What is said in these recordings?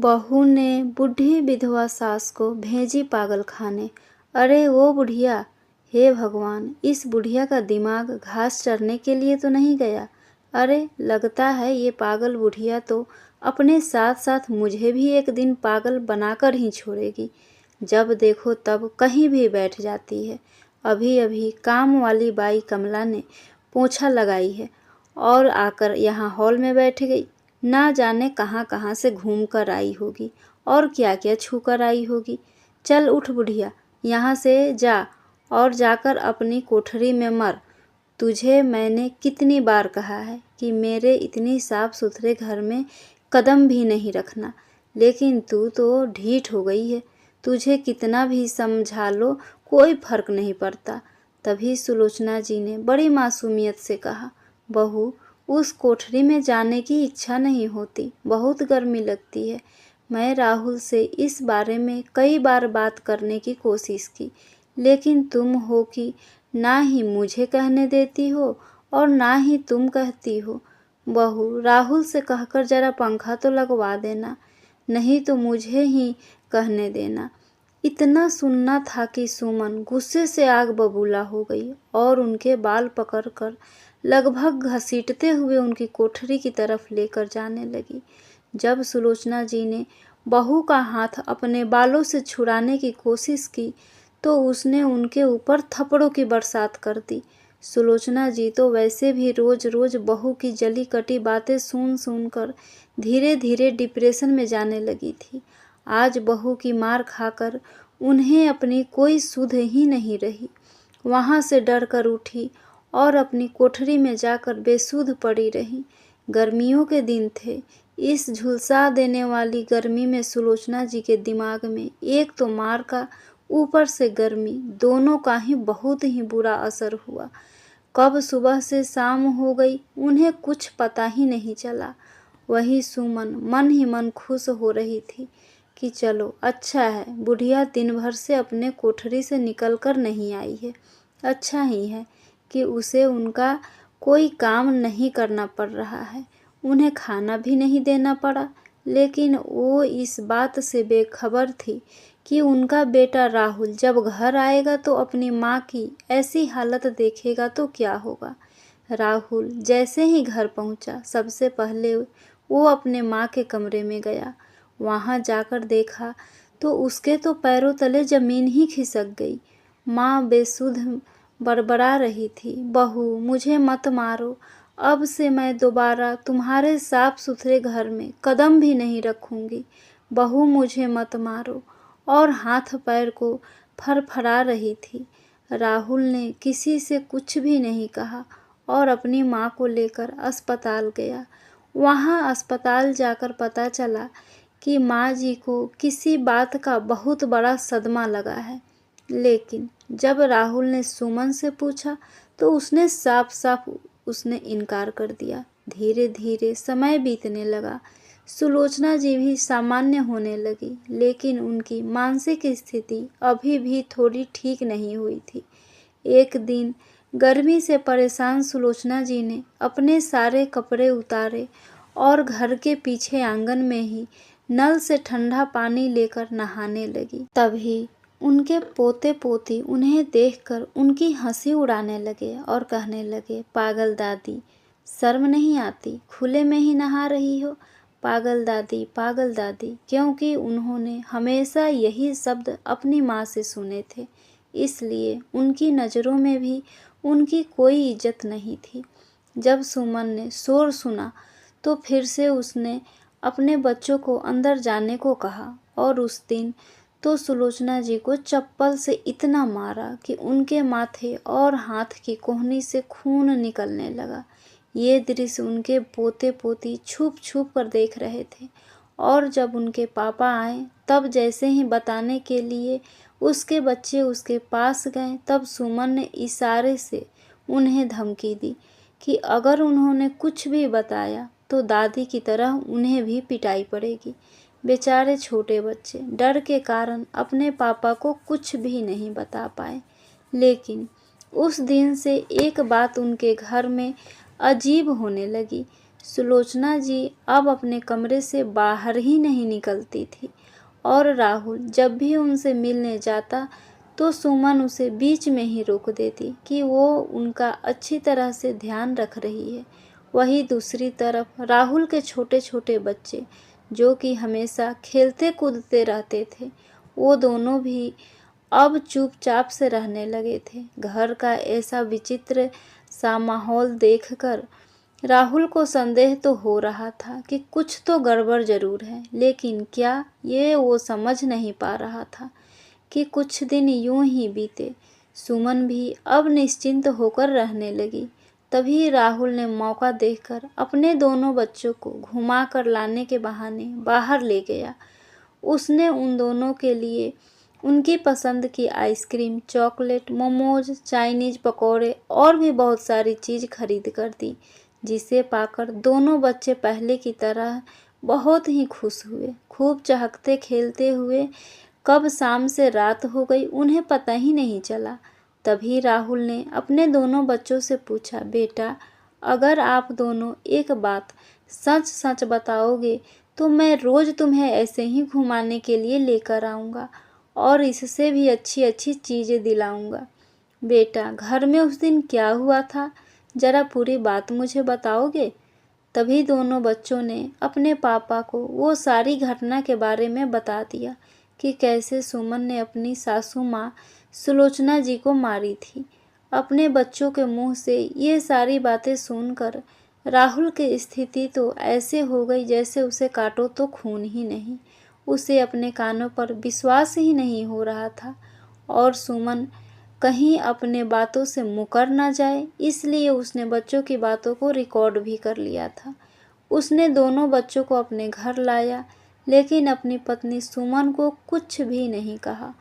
बहू ने बूढ़ी विधवा सास को भेजी पागल खाने। अरे वो बुढ़िया, हे भगवान, इस बुढ़िया का दिमाग घास चरने के लिए तो नहीं गया। अरे लगता है ये पागल बुढ़िया तो अपने साथ साथ मुझे भी एक दिन पागल बनाकर ही छोड़ेगी। जब देखो तब कहीं भी बैठ जाती है। अभी अभी काम वाली बाई कमला ने पोछा लगाई है और आकर यहाँ हॉल में बैठ गई। ना जाने कहाँ कहाँ से घूम कर आई होगी और क्या क्या छू कर आई होगी। चल उठ बुढ़िया, यहाँ से जा और जाकर अपनी कोठरी में मर। तुझे मैंने कितनी बार कहा है कि मेरे इतनी साफ सुथरे घर में कदम भी नहीं रखना, लेकिन तू तो ढीठ हो गई है। तुझे कितना भी समझा लो कोई फर्क नहीं पड़ता। तभी सुलोचना जी ने बड़ी मासूमियत से कहा, बहू, उस कोठरी में जाने की इच्छा नहीं होती, बहुत गर्मी लगती है। मैं राहुल से इस बारे में कई बार बात करने की कोशिश की, लेकिन तुम हो कि ना ही मुझे कहने देती हो और ना ही तुम कहती हो। बहू, राहुल से कहकर जरा पंखा तो लगवा देना, नहीं तो मुझे ही कहने देना। इतना सुनना था कि सुमन गुस्से से आग बबूला हो गई और उनके बाल पकड़कर लगभग घसीटते हुए उनकी कोठरी की तरफ लेकर जाने लगी। जब सुलोचना जी ने बहू का हाथ अपने बालों से छुड़ाने की कोशिश की तो उसने उनके ऊपर थप्पड़ों की बरसात कर दी। सुलोचना जी तो वैसे भी रोज रोज बहू की जली कटी बातें सुन सुनकर धीरे धीरे डिप्रेशन में जाने लगी थी। आज बहू की मार खाकर उन्हें अपनी कोई सुध ही नहीं रही। वहाँ से डर कर उठी और अपनी कोठरी में जाकर बेसुध पड़ी रही। गर्मियों के दिन थे। इस झुलसा देने वाली गर्मी में सुलोचना जी के दिमाग में एक तो मार का, ऊपर से गर्मी, दोनों का ही बहुत ही बुरा असर हुआ। कब सुबह से शाम हो गई उन्हें कुछ पता ही नहीं चला। वही सुमन मन ही मन खुश हो रही थी कि चलो अच्छा है, बुढ़िया दिन भर से अपने कोठरी से निकल कर नहीं आई है। अच्छा ही है कि उसे उनका कोई काम नहीं करना पड़ रहा है, उन्हें खाना भी नहीं देना पड़ा। लेकिन वो इस बात से बेखबर थी कि उनका बेटा राहुल जब घर आएगा तो अपनी माँ की ऐसी हालत देखेगा तो क्या होगा। राहुल जैसे ही घर पहुँचा सबसे पहले वो अपने माँ के कमरे में गया। वहाँ जाकर देखा तो उसके तो पैरों तले जमीन ही खिसक गई। माँ बेसुध बड़बड़ा रही थी, बहू, मुझे मत मारो, अब से मैं दोबारा तुम्हारे साफ सुथरे घर में कदम भी नहीं रखूंगी। बहू, मुझे मत मारो। और हाथ पैर को फरफरा रही थी। राहुल ने किसी से कुछ भी नहीं कहा और अपनी माँ को लेकर अस्पताल गया। वहाँ अस्पताल जाकर पता चला कि माँ जी को किसी बात का बहुत बड़ा सदमा लगा है। लेकिन जब राहुल ने सुमन से पूछा तो उसने साफ साफ इनकार कर दिया। धीरे धीरे समय बीतने लगा। सुलोचना जी भी सामान्य होने लगी, लेकिन उनकी मानसिक स्थिति अभी भी थोड़ी ठीक नहीं हुई थी। एक दिन गर्मी से परेशान सुलोचना जी ने अपने सारे कपड़े उतारे और घर के पीछे आंगन में ही नल से ठंडा पानी लेकर नहाने लगी। तभी उनके पोते पोती उन्हें देखकर उनकी हंसी उड़ाने लगे और कहने लगे, पागल दादी, शर्म नहीं आती, खुले में ही नहा रही हो। पागल दादी, पागल दादी, क्योंकि उन्होंने हमेशा यही शब्द अपनी माँ से सुने थे, इसलिए उनकी नज़रों में भी उनकी कोई इज्जत नहीं थी। जब सुमन ने शोर सुना तो फिर से उसने अपने बच्चों को अंदर जाने को कहा और उस दिन तो सुलोचना जी को चप्पल से इतना मारा कि उनके माथे और हाथ की कोहनी से खून निकलने लगा। ये दृश्य उनके पोते पोती छुप छुप कर देख रहे थे और जब उनके पापा आए तब जैसे ही बताने के लिए उसके बच्चे उसके पास गए तब सुमन ने इशारे से उन्हें धमकी दी कि अगर उन्होंने कुछ भी बताया तो दादी की तरह उन्हें भी पिटाई पड़ेगी। बेचारे छोटे बच्चे डर के कारण अपने पापा को कुछ भी नहीं बता पाए। लेकिन उस दिन से एक बात उनके घर में अजीब होने लगी। सुलोचना जी अब अपने कमरे से बाहर ही नहीं निकलती थी और राहुल जब भी उनसे मिलने जाता तो सुमन उसे बीच में ही रोक देती कि वो उनका अच्छी तरह से ध्यान रख रही है। वहीं दूसरी तरफ राहुल के छोटे छोटे बच्चे जो कि हमेशा खेलते कूदते रहते थे, वो दोनों भी अब चुपचाप से रहने लगे थे। घर का ऐसा विचित्र सा माहौल देखकर राहुल को संदेह तो हो रहा था कि कुछ तो गड़बड़ जरूर है, लेकिन क्या, ये वो समझ नहीं पा रहा था। कि कुछ दिन यूं ही बीते। सुमन भी अब निश्चिंत होकर रहने लगी। तभी राहुल ने मौका देखकर अपने दोनों बच्चों को घुमा कर लाने के बहाने बाहर ले गया। उसने उन दोनों के लिए उनकी पसंद की आइसक्रीम, चॉकलेट, मोमोज, चाइनीज पकौड़े और भी बहुत सारी चीज़ खरीद कर दी, जिसे पाकर दोनों बच्चे पहले की तरह बहुत ही खुश हुए। खूब चहकते खेलते हुए कब शाम से रात हो गई उन्हें पता ही नहीं चला। तभी राहुल ने अपने दोनों बच्चों से पूछा, बेटा, अगर आप दोनों एक बात सच सच बताओगे तो मैं रोज़ तुम्हें ऐसे ही घुमाने के लिए लेकर आऊँगा और इससे भी अच्छी अच्छी चीज़ें दिलाऊँगा। बेटा, घर में उस दिन क्या हुआ था, ज़रा पूरी बात मुझे बताओगे? तभी दोनों बच्चों ने अपने पापा को वो सारी घटना के बारे में बता दिया कि कैसे सुमन ने अपनी सासू माँ सुलोचना जी को मारी थी। अपने बच्चों के मुंह से ये सारी बातें सुनकर राहुल की स्थिति तो ऐसे हो गई जैसे उसे काटो तो खून ही नहीं। उसे अपने कानों पर विश्वास ही नहीं हो रहा था और सुमन कहीं अपने बातों से मुकर ना जाए, इसलिए उसने बच्चों की बातों को रिकॉर्ड भी कर लिया था। उसने दोनों बच्चों को अपने घर लाया, लेकिन अपनी पत्नी सुमन को कुछ भी नहीं कहा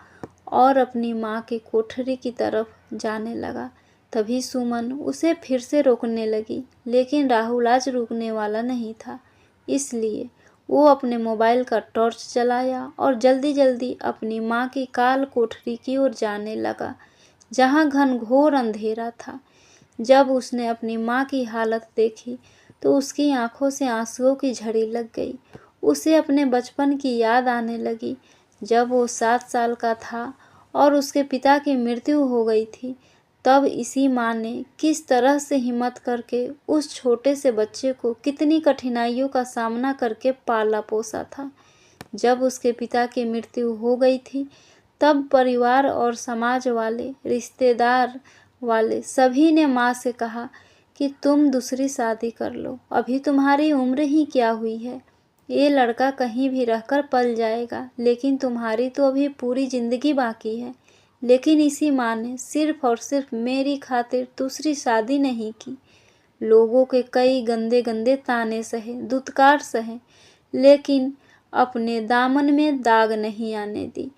और अपनी माँ की कोठरी की तरफ जाने लगा। तभी सुमन उसे फिर से रोकने लगी, लेकिन राहुल आज रुकने वाला नहीं था। इसलिए वो अपने मोबाइल का टॉर्च चलाया और जल्दी जल्दी अपनी माँ की काल कोठरी की ओर जाने लगा, जहाँ घनघोर अंधेरा था। जब उसने अपनी माँ की हालत देखी तो उसकी आंखों से आंसुओं की झड़ी लग गई। उसे अपने बचपन की याद आने लगी, जब वो 7 साल का था और उसके पिता की मृत्यु हो गई थी। तब इसी माँ ने किस तरह से हिम्मत करके उस छोटे से बच्चे को कितनी कठिनाइयों का सामना करके पाला पोसा था। जब उसके पिता की मृत्यु हो गई थी, तब परिवार और समाज वाले, रिश्तेदार वाले सभी ने माँ से कहा कि तुम दूसरी शादी कर लो, अभी तुम्हारी उम्र ही क्या हुई है, ये लड़का कहीं भी रहकर पल जाएगा, लेकिन तुम्हारी तो अभी पूरी ज़िंदगी बाकी है। लेकिन इसी माँ ने सिर्फ और सिर्फ मेरी खातिर दूसरी शादी नहीं की। लोगों के कई गंदे गंदे ताने सहे, दुत्कार सहे, लेकिन अपने दामन में दाग नहीं आने दी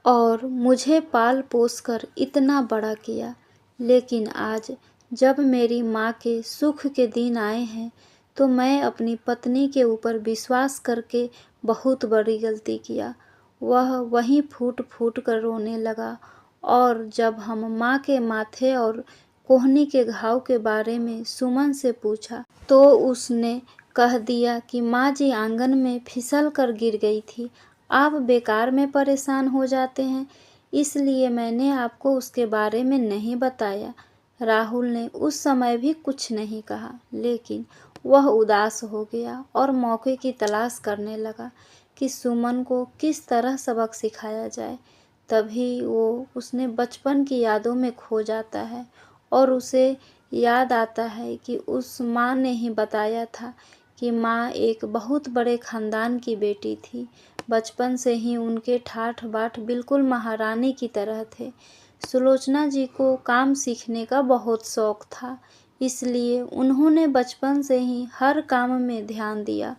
और मुझे पाल पोस कर इतना बड़ा किया। लेकिन आज जब मेरी माँ के सुख के दिन आए हैं तो मैं अपनी पत्नी के ऊपर विश्वास करके बहुत बड़ी गलती किया। वह वहीं फूट फूट कर रोने लगा और जब हम माँ के माथे और कोहनी के घाव के बारे में सुमन से पूछा तो उसने कह दिया कि माँ जी आंगन में फिसल कर गिर गई थी। आप बेकार में परेशान हो जाते हैं, इसलिए मैंने आपको उसके बारे में नहीं बताया। राहुल ने उस समय भी कुछ नहीं कहा, लेकिन वह उदास हो गया और मौके की तलाश करने लगा कि सुमन को किस तरह सबक सिखाया जाए। तभी उसने बचपन की यादों में खो जाता है और उसे याद आता है कि उस माँ ने ही बताया था कि माँ एक बहुत बड़े खानदान की बेटी थी। बचपन से ही उनके ठाठ बाट बिल्कुल महारानी की तरह थे। सुलोचना जी को काम सीखने का बहुत शौक था, इसलिए उन्होंने बचपन से ही हर काम में ध्यान दिया।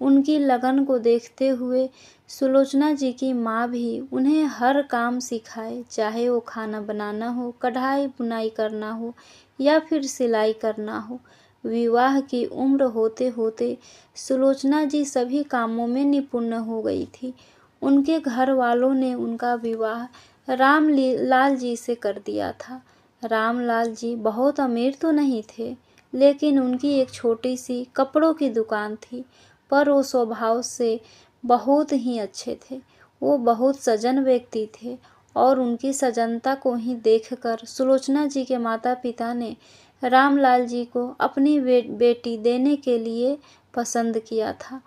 उनकी लगन को देखते हुए सुलोचना जी की माँ भी उन्हें हर काम सिखाए, चाहे वो खाना बनाना हो, कढ़ाई बुनाई करना हो या फिर सिलाई करना हो। विवाह की उम्र होते होते सुलोचना जी सभी कामों में निपुण हो गई थी। उनके घर वालों ने उनका विवाह लाल जी से कर दिया था। रामलाल जी बहुत अमीर तो नहीं थे, लेकिन उनकी एक छोटी सी कपड़ों की दुकान थी, पर वो स्वभाव से बहुत ही अच्छे थे। वो बहुत सज्जन व्यक्ति थे और उनकी सज्जनता को ही देखकर सुलोचना जी के माता पिता ने रामलाल जी को अपनी बेटी देने के लिए पसंद किया था।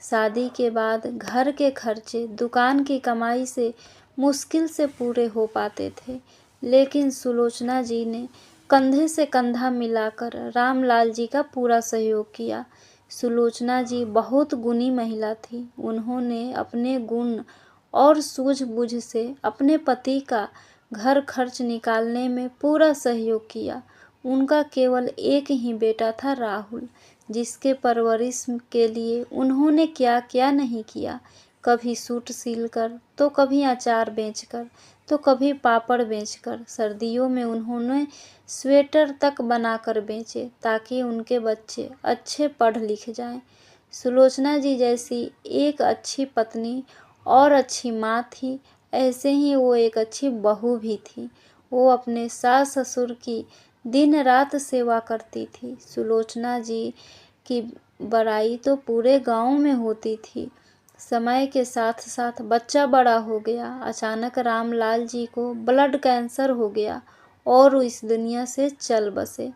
शादी के बाद घर के खर्चे दुकान की कमाई से मुश्किल से पूरे हो पाते थे, लेकिन सुलोचना जी ने कंधे से कंधा मिलाकर रामलाल जी का पूरा सहयोग किया। सुलोचना जी बहुत गुणी महिला थी। उन्होंने अपने गुण और सूझबूझ से अपने पति का घर खर्च निकालने में पूरा सहयोग किया। उनका केवल एक ही बेटा था, राहुल, जिसके परवरिश के लिए उन्होंने क्या क्या नहीं किया। कभी सूट सिलकर, तो कभी अचार बेचकर, तो कभी पापड़ बेचकर। सर्दियों में उन्होंने स्वेटर तक बनाकर बेचे ताकि उनके बच्चे अच्छे पढ़ लिख जाएं। सुलोचना जी जैसी एक अच्छी पत्नी और अच्छी माँ थी, ऐसे ही वो एक अच्छी बहू भी थी। वो अपने सास ससुर की दिन रात सेवा करती थी। सुलोचना जी की बड़ाई तो पूरे गांव में होती थी। समय के साथ साथ बच्चा बड़ा हो गया। अचानक रामलाल जी को ब्लड कैंसर हो गया और वो इस दुनिया से चल बसे।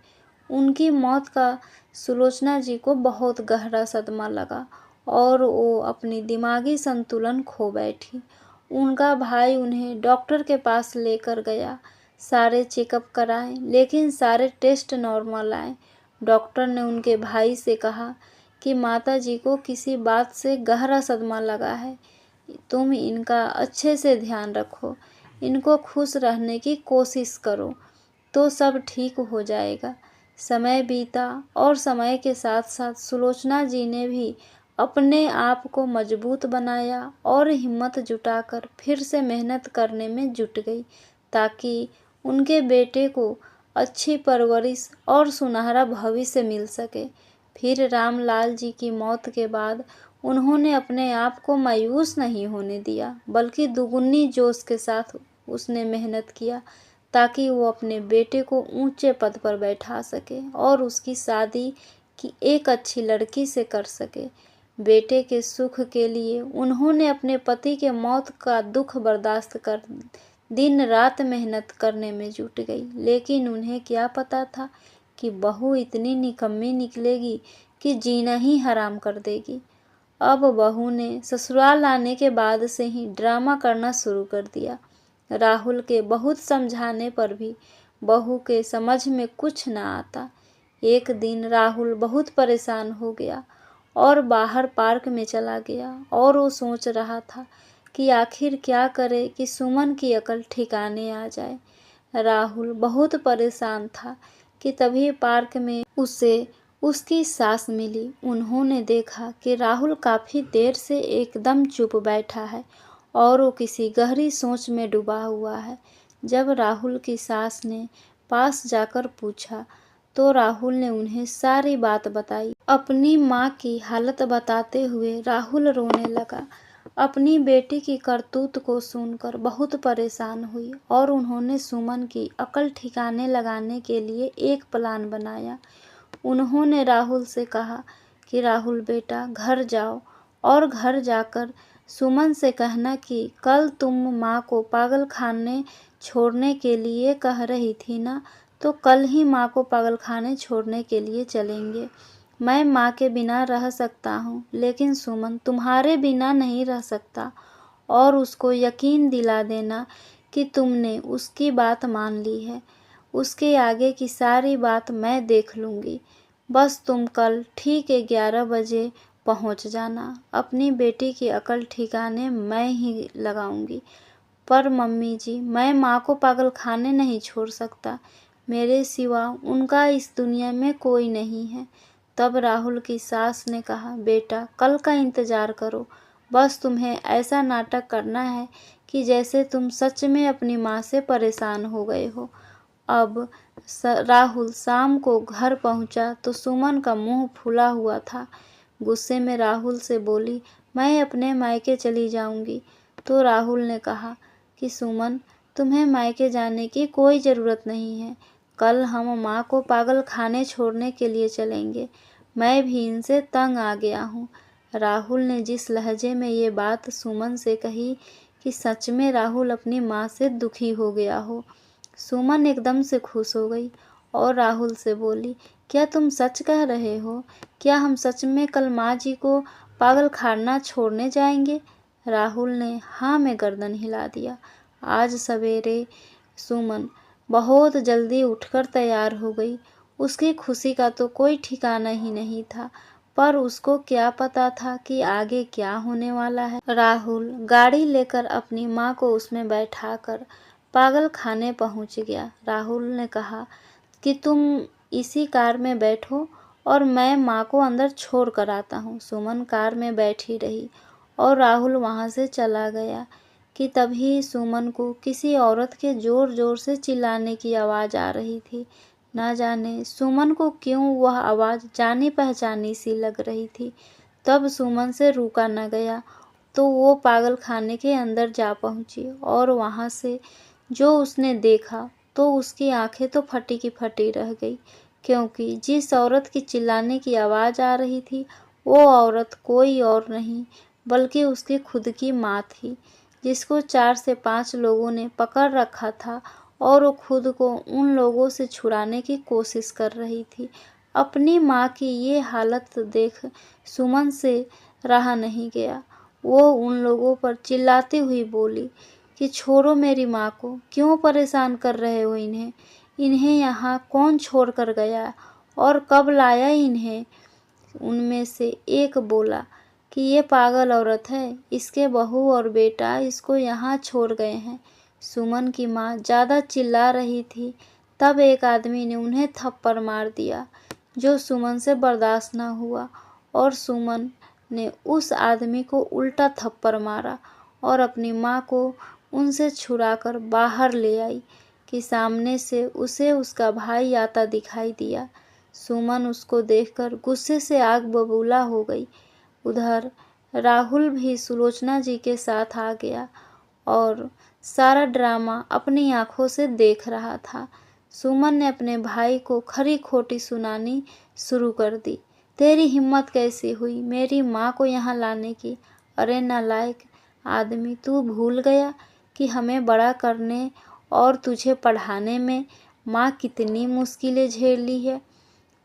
उनकी मौत का सुलोचना जी को बहुत गहरा सदमा लगा और वो अपनी दिमागी संतुलन खो बैठी। उनका भाई उन्हें डॉक्टर के पास लेकर गया। सारे चेकअप कराए, लेकिन सारे टेस्ट नॉर्मल आए। डॉक्टर ने उनके भाई से कहा कि माताजी को किसी बात से गहरा सदमा लगा है। तुम इनका अच्छे से ध्यान रखो, इनको खुश रहने की कोशिश करो, तो सब ठीक हो जाएगा। समय बीता और समय के साथ साथ सुलोचना जी ने भी अपने आप को मजबूत बनाया और हिम्मत जुटाकर फिर से मेहनत करने में जुट गई, ताकि उनके बेटे को अच्छी परवरिश और सुनहरा भविष्य मिल सके। फिर रामलाल जी की मौत के बाद उन्होंने अपने आप को मायूस नहीं होने दिया, बल्कि दुगुनी जोश के साथ उसने मेहनत किया ताकि वो अपने बेटे को ऊंचे पद पर बैठा सके और उसकी शादी की एक अच्छी लड़की से कर सके। बेटे के सुख के लिए उन्होंने अपने पति के मौत का दुख बर्दाश्त कर दिन रात मेहनत करने में जुट गई। लेकिन उन्हें क्या पता था कि बहू इतनी निकम्मी निकलेगी कि जीना ही हराम कर देगी। अब बहू ने ससुराल आने के बाद से ही ड्रामा करना शुरू कर दिया। राहुल के बहुत समझाने पर भी बहू के समझ में कुछ न आता। एक दिन राहुल बहुत परेशान हो गया और बाहर पार्क में चला गया और वो सोच रहा था कि आखिर क्या करे कि सुमन की अकल ठिकाने आ जाए। राहुल बहुत परेशान था कि तभी पार्क में उसे उसकी सास मिली। उन्होंने देखा कि राहुल काफ़ी देर से एकदम चुप बैठा है और वो किसी गहरी सोच में डूबा हुआ है। जब राहुल की सास ने पास जाकर पूछा तो राहुल ने उन्हें सारी बात बताई। अपनी माँ की हालत बताते हुए राहुल रोने लगा। अपनी बेटी की करतूत को सुनकर बहुत परेशान हुई और उन्होंने सुमन की अकल ठिकाने लगाने के लिए एक प्लान बनाया। उन्होंने राहुल से कहा कि राहुल बेटा, घर जाओ और घर जाकर सुमन से कहना कि कल तुम माँ को पागल खाने छोड़ने के लिए कह रही थी ना, तो कल ही माँ को पागल खाने छोड़ने के लिए चलेंगे। मैं माँ के बिना रह सकता हूँ, लेकिन सुमन तुम्हारे बिना नहीं रह सकता। और उसको यकीन दिला देना कि तुमने उसकी बात मान ली है। उसके आगे की सारी बात मैं देख लूँगी। बस तुम कल ठीक 11 बजे पहुँच जाना। अपनी बेटी की अकल ठिकाने मैं ही लगाऊंगी। पर मम्मी जी, मैं माँ को पागल खाने नहीं छोड़ सकता। मेरे सिवा उनका इस दुनिया में कोई नहीं है। तब राहुल की सास ने कहा, बेटा कल का इंतज़ार करो। बस तुम्हें ऐसा नाटक करना है कि जैसे तुम सच में अपनी माँ से परेशान हो गए हो। अब राहुल शाम को घर पहुंचा तो सुमन का मुंह फूला हुआ था। गुस्से में राहुल से बोली, मैं अपने मायके चली जाऊंगी। तो राहुल ने कहा कि सुमन, तुम्हें मायके जाने की कोई ज़रूरत नहीं है। कल हम माँ को पागल खाने छोड़ने के लिए चलेंगे। मैं भी इनसे तंग आ गया हूँ। राहुल ने जिस लहजे में ये बात सुमन से कही कि सच में राहुल अपनी माँ से दुखी हो गया हो। सुमन एकदम से खुश हो गई और राहुल से बोली, क्या तुम सच कह रहे हो? क्या हम सच में कल माँ जी को पागल खाना छोड़ने जाएंगे? राहुल ने हाँ में गर्दन हिला दिया। आज सवेरे सुमन बहुत जल्दी उठकर तैयार हो गई। उसकी खुशी का तो कोई ठिकाना ही नहीं था, पर उसको क्या पता था कि आगे क्या होने वाला है। राहुल गाड़ी लेकर अपनी माँ को उसमें बैठाकर पागल खाने पहुँच गया। राहुल ने कहा कि तुम इसी कार में बैठो और मैं माँ को अंदर छोड़ कर आता हूँ। सुमन कार में बैठी रही और राहुल वहाँ से चला गया कि तभी सुमन को किसी औरत के ज़ोर ज़ोर से चिल्लाने की आवाज़ आ रही थी। ना जाने सुमन को क्यों वह आवाज़ जानी पहचानी सी लग रही थी। तब सुमन से रुका न गया तो वो पागल खाने के अंदर जा पहुँची और वहाँ से जो उसने देखा तो उसकी आंखें तो फटी की फटी रह गई, क्योंकि जिस औरत की चिल्लाने की आवाज़ आ रही थी वो औरत कोई और नहीं बल्कि उसकी खुद की माँ थी, जिसको 4 से 5 लोगों ने पकड़ रखा था और वो खुद को उन लोगों से छुड़ाने की कोशिश कर रही थी। अपनी माँ की ये हालत देख सुमन से रहा नहीं गया। वो उन लोगों पर चिल्लाती हुई बोली कि छोड़ो मेरी माँ को, क्यों परेशान कर रहे हो इन्हें? इन्हें यहाँ कौन छोड़ कर गया और कब लाया इन्हें? उनमें से एक बोला कि ये पागल औरत है, इसके बहू और बेटा इसको यहाँ छोड़ गए हैं। सुमन की माँ ज़्यादा चिल्ला रही थी। तब एक आदमी ने उन्हें थप्पड़ मार दिया, जो सुमन से बर्दाश्त न हुआ और सुमन ने उस आदमी को उल्टा थप्पड़ मारा और अपनी माँ को उनसे छुड़ाकर बाहर ले आई कि सामने से उसे उसका भाई आता दिखाई दिया। सुमन उसको देखकर गुस्से से आग बबूला हो गई। उधर राहुल भी सुलोचना जी के साथ आ गया और सारा ड्रामा अपनी आंखों से देख रहा था। सुमन ने अपने भाई को खरी खोटी सुनानी शुरू कर दी। तेरी हिम्मत कैसी हुई मेरी माँ को यहाँ लाने की? अरे नालायक आदमी, तू भूल गया कि हमें बड़ा करने और तुझे पढ़ाने में माँ कितनी मुश्किलें झेल ली है।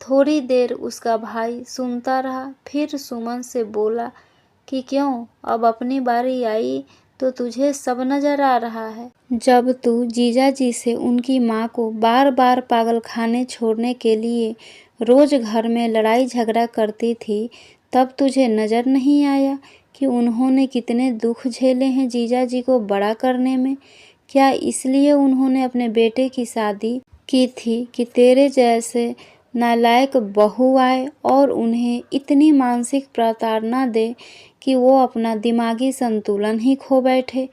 थोड़ी देर उसका भाई सुनता रहा, फिर सुमन से बोला कि क्यों, अब अपनी बारी आई तो तुझे सब नजर आ रहा है। जब तू जीजा जी से उनकी माँ को बार बार पागल खाने छोड़ने के लिए रोज घर में लड़ाई झगड़ा करती थी, तब तुझे नज़र नहीं आया कि उन्होंने कितने दुख झेले हैं जीजा जी को बड़ा करने में? क्या इसलिए उन्होंने अपने बेटे की शादी की थी कि तेरे जैसे नालायक बहू आए और उन्हें इतनी मानसिक प्रताड़ना दे कि वो अपना दिमागी संतुलन ही खो बैठे?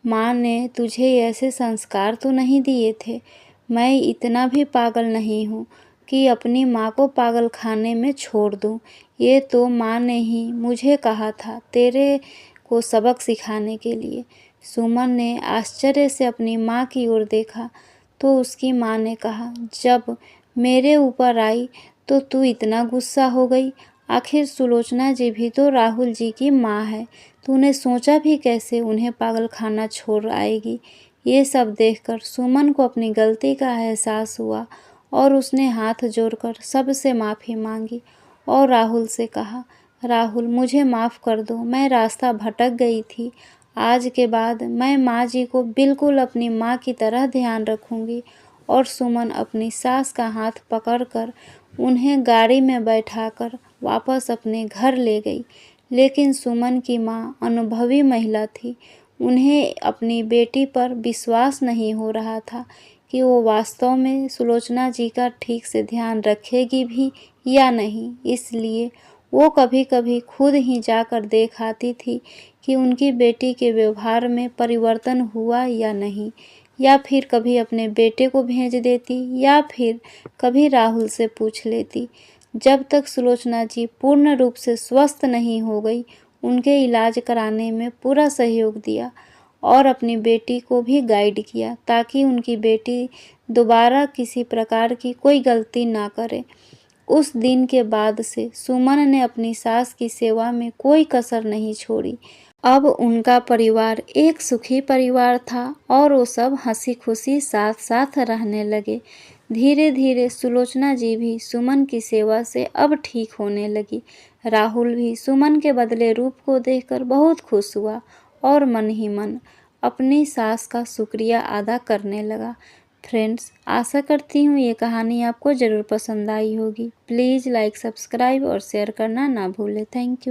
माँ ने तुझे ऐसे संस्कार तो नहीं दिए थे। मैं इतना भी पागल नहीं हूँ कि अपनी माँ को पागल खाने में छोड़ दूँ। ये तो माँ ने ही मुझे कहा था तेरे को सबक सिखाने के लिए। सुमन ने आश्चर्य से अपनी माँ की ओर देखा तो उसकी माँ ने कहा, जब मेरे ऊपर आई तो तू इतना गुस्सा हो गई? आखिर सुलोचना जी भी तो राहुल जी की माँ है। तूने सोचा भी कैसे उन्हें पागल खाना छोड़ आएगी? ये सब देखकर सुमन को अपनी गलती का एहसास हुआ और उसने हाथ जोड़कर सबसे माफ़ी मांगी और राहुल से कहा, राहुल मुझे माफ़ कर दो, मैं रास्ता भटक गई थी। आज के बाद मैं माँ जी को बिल्कुल अपनी माँ की तरह ध्यान रखूँगी। और सुमन अपनी सास का हाथ पकड़कर उन्हें गाड़ी में बैठाकर वापस अपने घर ले गई। लेकिन सुमन की माँ अनुभवी महिला थी। उन्हें अपनी बेटी पर विश्वास नहीं हो रहा था कि वो वास्तव में सुलोचना जी का ठीक से ध्यान रखेगी भी या नहीं। इसलिए वो कभी कभी खुद ही जाकर देख आती थी कि उनकी बेटी के व्यवहार में परिवर्तन हुआ या नहीं, या फिर कभी अपने बेटे को भेज देती या फिर कभी राहुल से पूछ लेती। जब तक सुलोचना जी पूर्ण रूप से स्वस्थ नहीं हो गई, उनके इलाज कराने में पूरा सहयोग दिया और अपनी बेटी को भी गाइड किया ताकि उनकी बेटी दोबारा किसी प्रकार की कोई गलती ना करे। उस दिन के बाद से सुमन ने अपनी सास की सेवा में कोई कसर नहीं छोड़ी। अब उनका परिवार एक सुखी परिवार था और वो सब हंसी खुशी साथ साथ रहने लगे। धीरे धीरे सुलोचना जी भी सुमन की सेवा से अब ठीक होने लगी। राहुल भी सुमन के बदले रूप को देखकर बहुत खुश हुआ और मन ही मन अपनी सास का शुक्रिया अदा करने लगा। फ्रेंड्स, आशा करती हूँ ये कहानी आपको ज़रूर पसंद आई होगी। प्लीज़ लाइक, सब्सक्राइब और शेयर करना ना भूलें। Thank you.